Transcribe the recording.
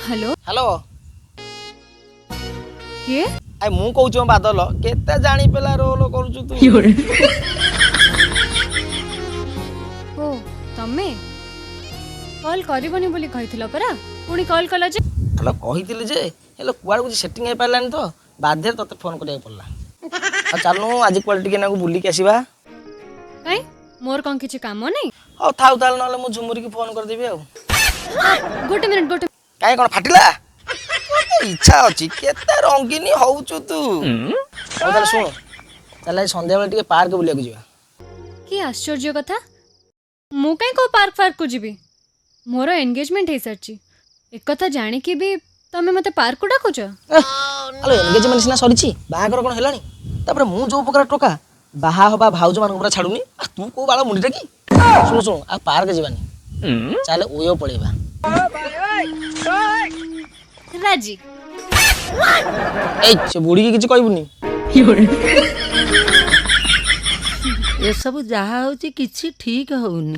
hello hello किए आई मु कहूँ बादल केते जानी पेला रोल करू तू ओ तमे कॉल करबनी बोली कहिथिलो परा पुणी कॉल कला जे हेलो कही जे हेलो कुआड़ कुछ सेटिंग हो पारानी तो बाध्य तते फोन करिया पड़ला चलनु आज कुआड़ टिके ना बुलिक आसीबा काई मोर कौन किछि काम नहीं हौ थाउ ताल नले मु झुमुरी की फोन कर देबी आ गोटे मिनिट काई कोन फाटिला इच्छा अछि केते रंगीनी होउछु तू हौ ताले सुन चल संध्या बेले टिके पार्क बुलिया को जिबा कि आश्चर्य कथा मु काई को पार्क को जीवी मोर एंगेजमेंट हे सरची एक कथा जानी कि भी तमे मते पार्क को डाकुछ हेलो एंगेजमेंट सिना सरीची बाहागर कोन हेलानी तापर मु जो प्रकार टोका बाहा हबा भाउज मान पूरा छाडुनी तू को बाळ मुंडी टाकी सुन सुन आ पार्क जीवानी चले ओयो पळेबा राजी ए से बुढ़ी की किछ कहबुनी ये सब जहा होची किछि ठीक होउनी